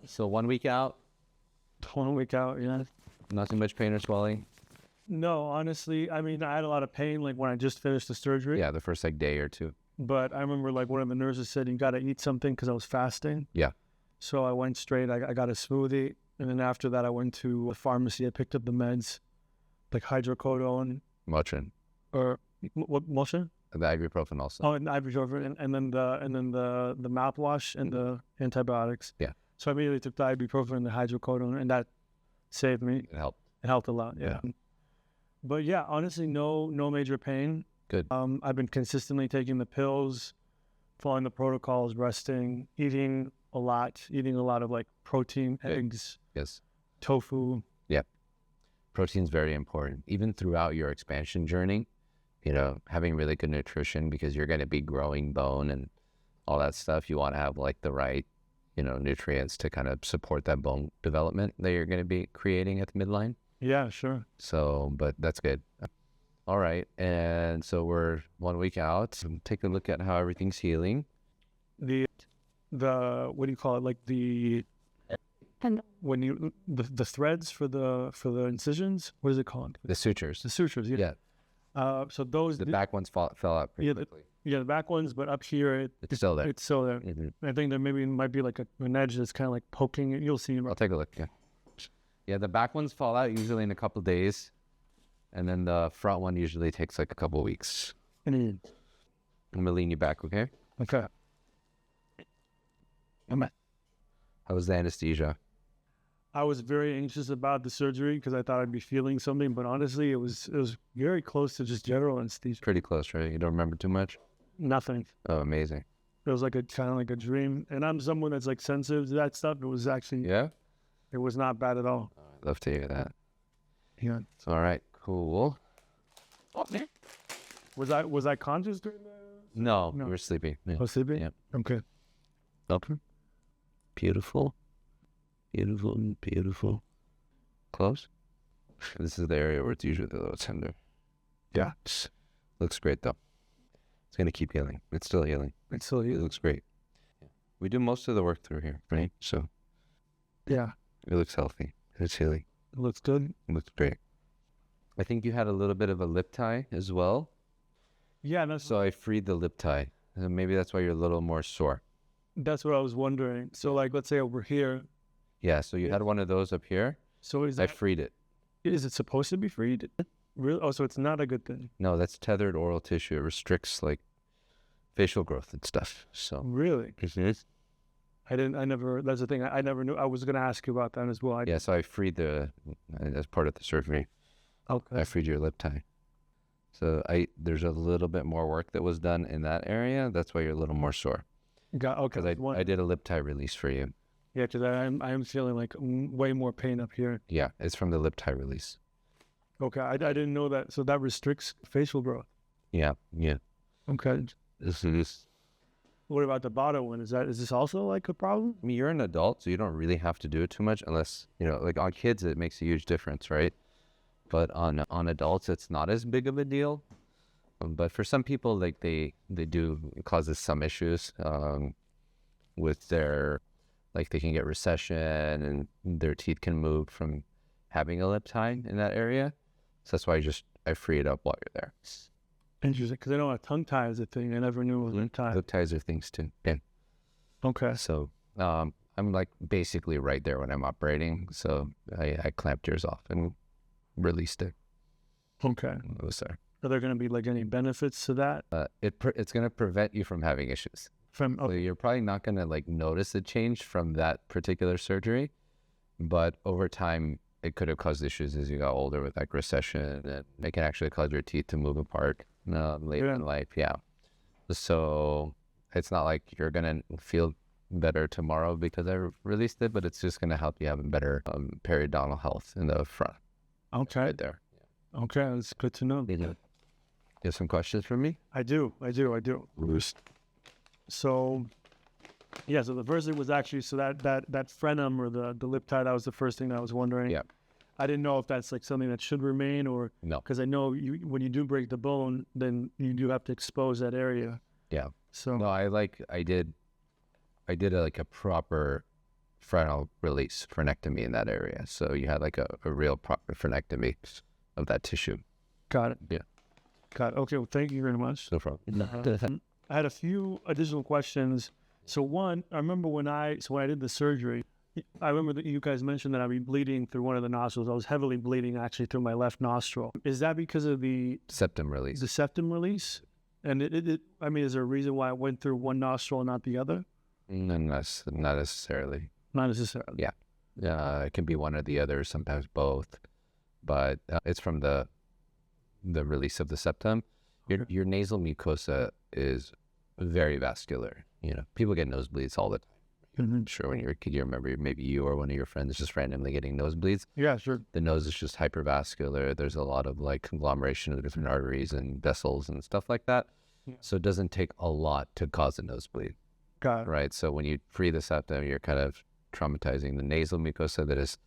So 1 week out, 1 week out, yeah. not too much pain or swelling. No, honestly, I mean, I had a lot of pain like when I just finished the surgery. Yeah, the first like day or two. But I remember like one of the nurses said, you got to eat something because I was fasting. Yeah. So I went straight, I got a smoothie. And then after that, I went to a pharmacy. I picked up the meds, like hydrocodone. Motrin. Or what, Motrin? The ibuprofen also. Oh, and ibuprofen, and then the mouthwash and the antibiotics. Yeah. So I immediately took the ibuprofen and the hydrocodone, and that saved me. It helped. It helped a lot, yeah. But yeah, honestly, no major pain. Good. I've been consistently taking the pills, following the protocols, resting, eating a lot of like protein, eggs, yes, tofu. Yeah. Protein's very important. Even throughout your expansion journey, you know, having really good nutrition because you're going to be growing bone and all that stuff. You want to have like the right, you know, nutrients to kind of support that bone development that you're going to be creating at the midline. Yeah, sure. So, but that's good. All right. And so we're 1 week out. So take a look at how everything's healing. The what do you call it? Like the threads for the incisions. What is it called? The sutures. The sutures. Yeah. So those the back ones fell out pretty quickly. The back ones, but up here it's still there. It's still there. I think there might be like an edge that's kind of like poking it. You'll see. I'll take a look. Yeah. Yeah, the back ones fall out usually in a couple of days, and then the front one usually takes like a couple of weeks. I'm gonna lean you back, okay? Okay. How was the anesthesia? I was very anxious about the surgery because I thought I'd be feeling something, but honestly, it was very close to just general anesthesia. Pretty close, right? You don't remember too much? Nothing. Oh, amazing. It was like kind of like a dream, and I'm someone that's like sensitive to that stuff. It was actually it was not bad at all. Oh, I'd love to hear that. Yeah. All right. Cool. Was I conscious during the? No, you were sleeping. Yeah. I was sleeping. Yeah. Okay. Okay. Beautiful. Beautiful. Close. This is the area where it's usually a little tender. Yeah. Looks great though. It's gonna keep healing. It's still healing. It's still healing. It looks great. Yeah. We do most of the work through here, right? So. Yeah. It looks healthy. It's healing. It looks good. It looks great. I think you had a little bit of a lip tie as well. Yeah. So I freed the lip tie. Maybe that's why you're a little more sore. That's what I was wondering. So like, let's say over here. Yeah, so you had one of those up here. So I freed it. Is it supposed to be freed? Really? Oh, so it's not a good thing. No, that's tethered oral tissue. It restricts like facial growth and stuff. So really? I never, that's the thing. I never knew. I was going to ask you about that as well. So I freed as part of the surgery. Okay. I freed your lip tie. So there's a little bit more work that was done in that area. That's why you're a little more sore. Okay. Because I did a lip tie release for you. Yeah, because I'm feeling like way more pain up here. Yeah, it's from the lip tie release. Okay, I didn't know that. So that restricts facial growth. Yeah. Okay. This is. What about the bottom one? Is this also like a problem? I mean, you're an adult, so you don't really have to do it too much unless, you know, like on kids, it makes a huge difference, right? But on adults, it's not as big of a deal. But for some people, like it causes some issues with their, like they can get recession and their teeth can move from having a lip tie in that area. So that's why I free it up while you're there. Interesting, because I know a tongue tie is a thing. I never knew it was a lip tie. Lip ties are things too. Yeah. Okay. So I'm like basically right there when I'm operating. So I clamped yours off and released it. Okay. It was there. Are there going to be like any benefits to that? It's going to prevent you from having issues. So you're probably not going to like notice a change from that particular surgery, but over time it could have caused issues as you got older with like recession, and it can actually cause your teeth to move apart later in life. Yeah. So it's not like you're going to feel better tomorrow because I released it, but it's just going to help you have better periodontal health in the front. Okay. Right there. Yeah. Okay, that's good to know. You have some questions for me? I do. So, yeah, so the first thing was actually, so that frenum or the lip tie, that was the first thing that I was wondering. Yeah. I didn't know if that's like something that should remain or... No. Because I know when you do break the bone, then you do have to expose that area. Yeah. So... No, I did a proper frontal release frenectomy in that area. So you had like a real proper frenectomy of that tissue. Got it. Yeah. Got it. Okay. Well, thank you very much. No problem. I had a few additional questions. So one, I remember when I did the surgery, I remember that you guys mentioned that I'd be bleeding through one of the nostrils. I was heavily bleeding actually through my left nostril. Is that because of the Septum release. the septum release? And I mean, is there a reason why it went through one nostril and not the other? No, not necessarily. Not necessarily. Yeah. It can be one or the other, sometimes both. But it's from the release of the septum. Your nasal mucosa is very vascular. People get nosebleeds all the time. I'm sure when you're a kid, you remember maybe you or one of your friends just randomly getting nosebleeds. Yeah, sure. The nose is just hypervascular. There's a lot of like conglomeration of different arteries and vessels and stuff like that. Yeah. So it doesn't take a lot to cause a nosebleed, Got it. right? So when you free the septum, you're kind of traumatizing the nasal mucosa that is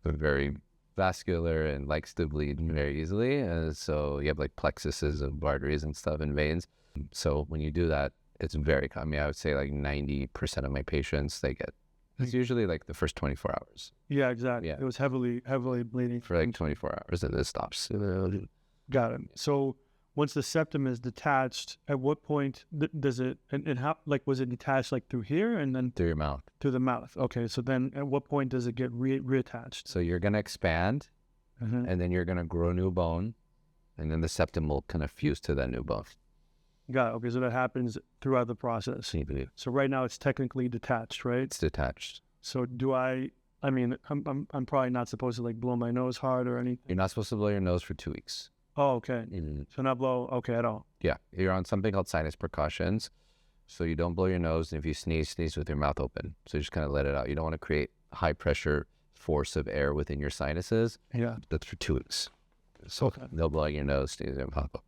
very vascular and likes to bleed very easily. And so you have like plexuses of arteries and stuff and veins. So when you do that, it's very common. I would say like 90% of my patients, it's usually like the first 24 hours. Yeah, exactly. Yeah. It was heavily bleeding. For like 24 hours and it stops. Got it. So once the septum is detached, at what point does it, and how, like, was it detached like through here and then Through your mouth. through the mouth? Okay. So then at what point does it get reattached? So you're going to expand Mhm. and then you're going to grow new bone and then the septum will kind of fuse to that new bone. Got it. Okay. So that happens throughout the process. So right now it's technically detached, right? It's detached. So I mean, I'm probably not supposed to like blow my nose hard or anything. You're not supposed to blow your nose for 2 weeks. Oh, okay. So not blow, okay, at all. Yeah. You're on something called sinus precautions. So you don't blow your nose. And if you sneeze with your mouth open. So you just kind of let it out. You don't want to create high pressure force of air within your sinuses. Yeah. That's for 2 weeks. So Okay. they'll blow your nose, sneeze, and pop up.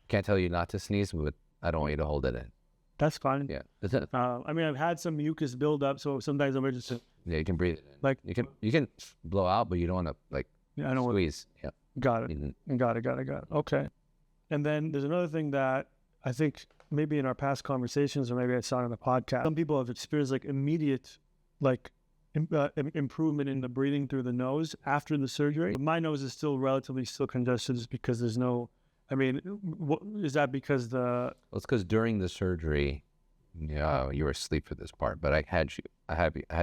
Can't tell you not to sneeze, but I don't want you to hold it in. That's fine. Yeah. That's it. I mean, I've had some mucus build up, so sometimes I'm just Yeah, you can breathe it in. like, You can blow out, but you don't want to like yeah, I know what. squeeze. Yeah. Got it. Mhm. Got it. Okay. And then there's another thing that I think maybe in our past conversations, or maybe I saw it on the podcast, some people have experienced like immediate, like improvement in the breathing through the nose after the surgery. My nose is still relatively congested just because there's no, I mean, is that because Well, it's because during the surgery, you were asleep for this part, but I had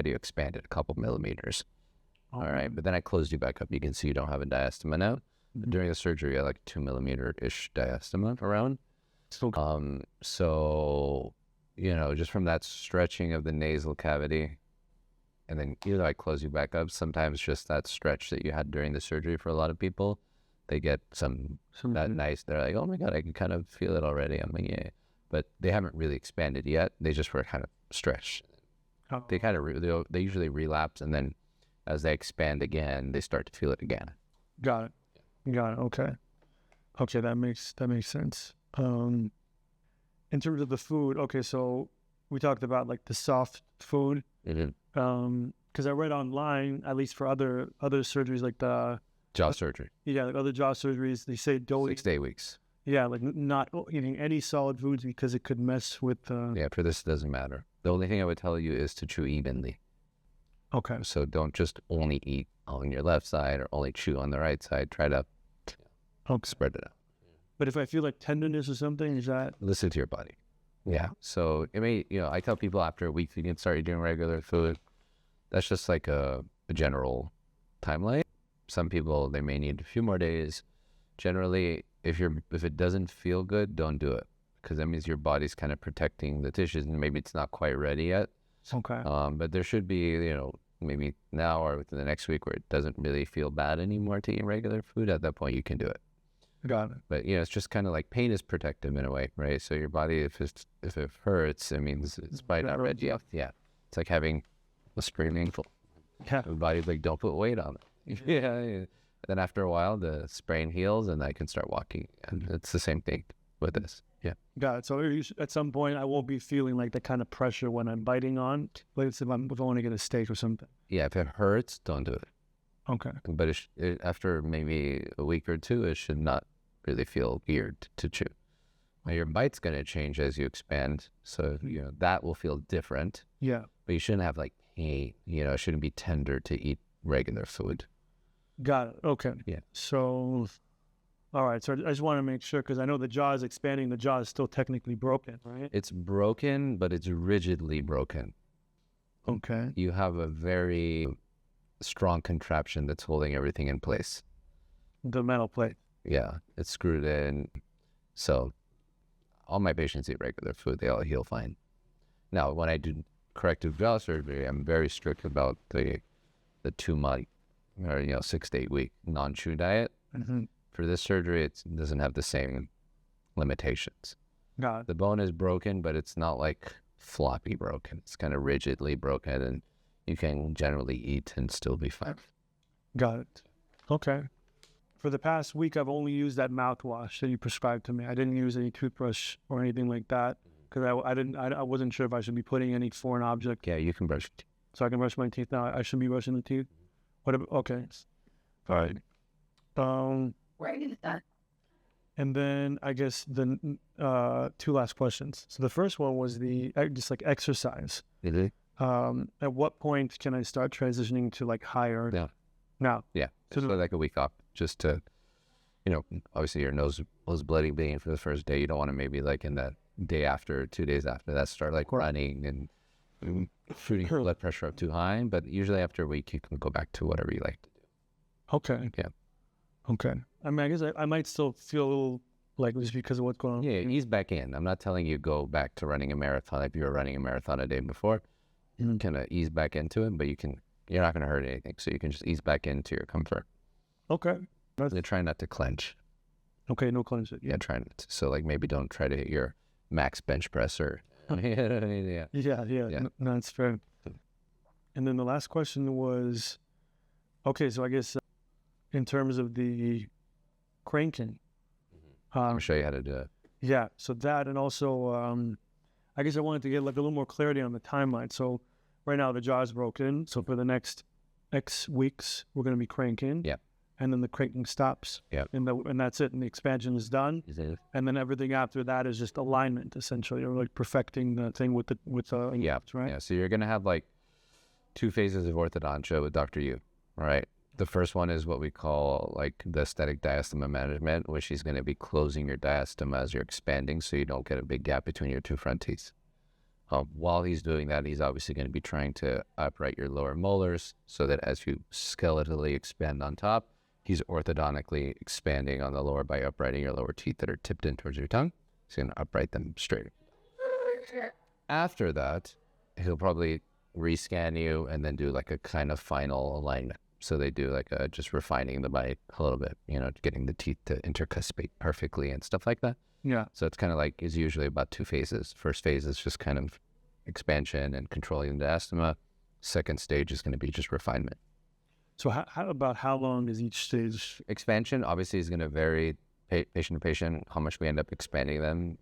you expanded a couple millimeters. All right, but then I closed you back up. You can see you don't have a diastema now. But during the surgery, I had like 2 millimeter-ish diastema around. So, just from that stretching of the nasal cavity, and then either I close you back up, sometimes just that stretch that you had during the surgery for a lot of people, they get some that nice, they're like, oh my God, I can kind of feel it already. I'm like, yeah. But they haven't really expanded yet. They just were kind of stretched. Oh. They kind of, they usually relapse, and then as they expand again, they start to feel it again. Got it. Okay. Okay, that makes sense. In terms of the food, okay, so we talked about like the soft food. Because I read online, at least for other surgeries, like the jaw surgery. Yeah, like other jaw surgeries, they say don't 6 to 8 weeks. Yeah, like not eating any solid foods because it could mess with. Yeah, for this, it doesn't matter. The only thing I would tell you is to chew evenly. Okay. So don't just only eat on your left side or only chew on the right side. Try to spread it out. But if I feel like tenderness or something, is that? Listen to your body. Yeah. So it may, I tell people after a week you can start eating regular food. That's just like a general timeline. Some people, they may need a few more days. Generally, if it doesn't feel good, don't do it, because that means your body's kind of protecting the tissues and maybe it's not quite ready yet. Okay. But there should be, maybe now or within the next week where it doesn't really feel bad anymore to eat regular food. At that point, you can do it. Got it. But it's just kind of like pain is protective in a way, right? So your body, if it hurts, it means it's probably not ready yet. Yeah. It's like having a sprained ankle. Yeah. The body's like, don't put weight on it. Yeah. Then after a while, the sprain heals and I can start walking. And it's the same thing with this. Yeah. Got it. So at some point, I won't be feeling like the kind of pressure when I'm biting on. Like if I want to get a steak or something. Yeah. If it hurts, don't do it. Okay. But after maybe a week or two, it should not really feel weird to chew. Now, your bite's going to change as you expand. So, that will feel different. Yeah. But you shouldn't have like pain. It shouldn't be tender to eat regular food. Got it. Okay. Yeah. So, all right. So I just want to make sure, because I know the jaw is expanding. The jaw is still technically broken, right? It's broken, but it's rigidly broken. Okay. You have a very strong contraption that's holding everything in place. The metal plate. Yeah, it's screwed in. So all my patients eat regular food. They all heal fine. Now, when I do corrective jaw surgery, I'm very strict about the 2-month or 6 to 8 week non-chew diet. Mm-hmm. For this surgery, it doesn't have the same limitations. Got it. The bone is broken, but it's not like floppy broken. It's kind of rigidly broken, and you can generally eat and still be fine. Got it. Okay. For the past week, I've only used that mouthwash that you prescribed to me. I didn't use any toothbrush or anything like that, because I wasn't sure if I should be putting any foreign object. Yeah, you can brush. So I can brush my teeth now. I should be brushing the teeth. Okay. All right. Where is that? And then I guess the 2 last questions. So the first one was just like exercise. Mm-hmm. At what point can I start transitioning to like higher? Yeah. Now. Yeah. So like a week off, just to, obviously your nose was bleeding for the first day. You don't want to maybe like in that day after, 2 days after that, start like running and shooting your blood pressure up too high. But usually after a week, you can go back to whatever you like to do. Okay. Yeah. Okay. I mean, I guess I might still feel a little like just because of what's going on. Yeah, ease back in. I'm not telling you go back to running a marathon if you were running a marathon a day before. You can kind of ease back into it, but you're not going to hurt anything. So you can just ease back into your comfort. Okay. You're trying not to clench. Okay, no clench. Yeah, trying to. So like maybe don't try to hit your max bench press or. Yeah. Yeah. No, that's fair. And then the last question was, okay, so I guess in terms of the cranking. I'll show you how to do it. Yeah, so that, and also, I guess I wanted to get like a little more clarity on the timeline. So right now the jaw is broken. So for the next X weeks, we're going to be cranking. Yeah. And then the cranking stops. Yeah. And that's it. And the expansion is done. And then everything after that is just alignment, essentially, or like perfecting the thing with yeah. Right. Yeah. So you're going to have like 2 phases of orthodontia with Dr. Yu. All right. The first one is what we call like the aesthetic diastema management, which is going to be closing your diastema as you're expanding so you don't get a big gap between your 2 front teeth. While he's doing that, he's obviously going to be trying to upright your lower molars so that as you skeletally expand on top, he's orthodontically expanding on the lower by uprighting your lower teeth that are tipped in towards your tongue. He's going to upright them straight. After that, he'll probably rescan you and then do like a kind of final alignment. So they do like just refining the bite a little bit, getting the teeth to intercuspate perfectly and stuff like that. Yeah. So it's kind of like, is usually about 2 phases. First phase is just kind of expansion and controlling the diastema. Second stage is going to be just refinement. So how long is each stage? Expansion obviously is going to vary patient to patient, how much we end up expanding them.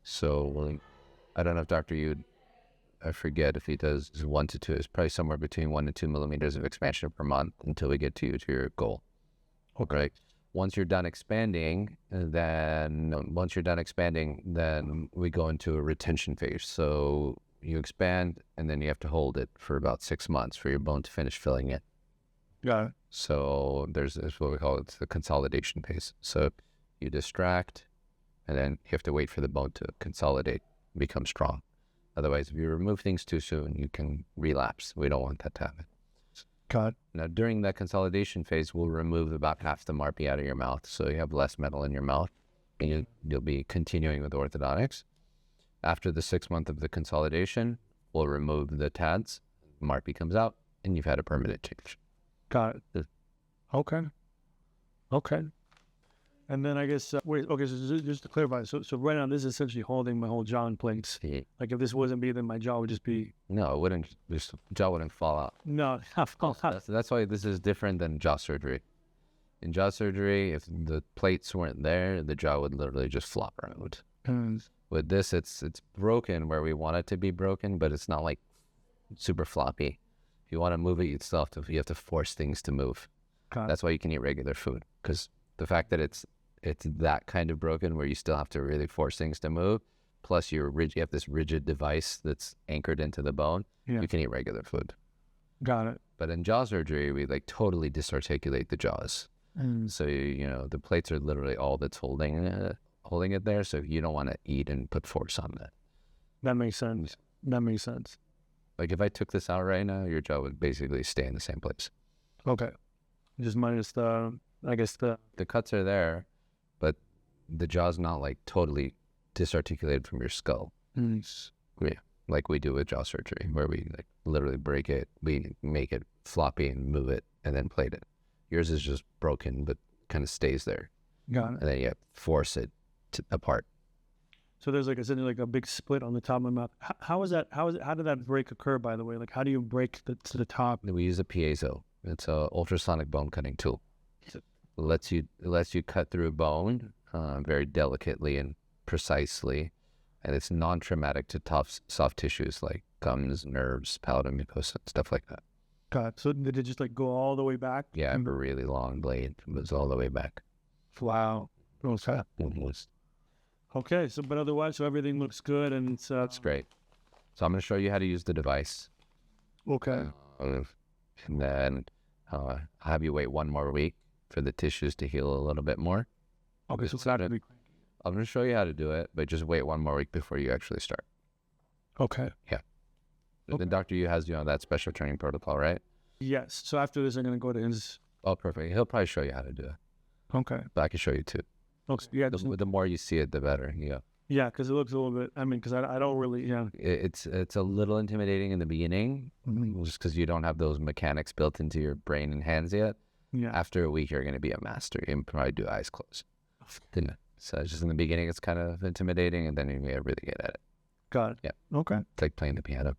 So I don't know if Dr. Yu, I forget if he does 1 to 2. It's probably somewhere between 1 to 2 millimeters of expansion per month until we get to your goal. Okay. Right. Once you're done expanding, then we go into a retention phase. So you expand and then you have to hold it for about 6 months for your bone to finish filling it. Got it. So there's what we call it the consolidation phase. So you distract and then you have to wait for the bone to consolidate, become strong. Otherwise, if you remove things too soon, you can relapse. We don't want that to happen. Got it. Now, during that consolidation phase, we'll remove about half the marpy out of your mouth, so you have less metal in your mouth, and you'll be continuing with orthodontics. After the 6 month of the consolidation, we'll remove the TADs, marpy comes out, and you've had a permanent change. Got it. Okay. And then I guess, so just to clarify, so right now this is essentially holding my whole jaw in place. Yeah. Like if this wasn't me, then my jaw would just be... No, it wouldn't, this jaw wouldn't fall out. No, not fall out. That's why this is different than jaw surgery. In jaw surgery, if the plates weren't there, the jaw would literally just flop around. With this, it's broken where we want it to be broken, but it's not like super floppy. If you want to move it, you have to force things to move. That's why you can eat regular food, because the fact that it's that kind of broken where you still have to really force things to move plus you have this rigid device that's anchored into the bone, Yeah. you can eat regular food. Got it. But in jaw surgery, we like totally disarticulate the jaws. So, the plates are literally all that's holding it there. So you don't want to eat and put force on that. That makes sense. That makes sense. Like if I took this out right now, your jaw would basically stay in the same place. Okay. Just minus the cuts are there, but the jaw's not like totally disarticulated from your skull. Yeah, like we do with jaw surgery, where we like literally break it, we make it floppy and move it, and then plate it. Yours is just broken, but kind of stays there. Got it. And then you force it apart. So there's like a big split on the top of my mouth. How did that break occur, by the way? Like, how do you break to the top? We use a Piezo. It's a ultrasonic bone cutting tool. It lets you cut through bone very delicately and precisely, and it's non-traumatic to soft tissues like gums, nerves, palatal mucosa, stuff like that. Got it. So did it just like go all the way back? Yeah, I have a really long blade. It was all the way back. Wow. Okay. Okay. So, but otherwise, so everything looks good, and it's That's great. So I'm going to show you how to use the device. Okay. And then I'll have you wait one more week for the tissues to heal a little bit more. Okay. So it's not gonna be. I'm going to show you how to do it, but just wait one more week before you actually start. Okay. Yeah. Okay. The doctor has that special training protocol, right? Yes. So after this, I'm gonna go to his. Oh, perfect. He'll probably show you how to do it. Okay. But I can show you too. Okay. Yeah. The more you see it, the better. Yeah. Yeah, because it looks a little bit. I mean, because I don't really. Yeah. It's a little intimidating in the beginning, just because you don't have those mechanics built into your brain and hands yet. Yeah. After a week, you're going to be a master. You can probably do eyes closed. So just in the beginning, it's kind of intimidating, and then you really get at it. Got it. Yeah. Okay. It's like playing the piano.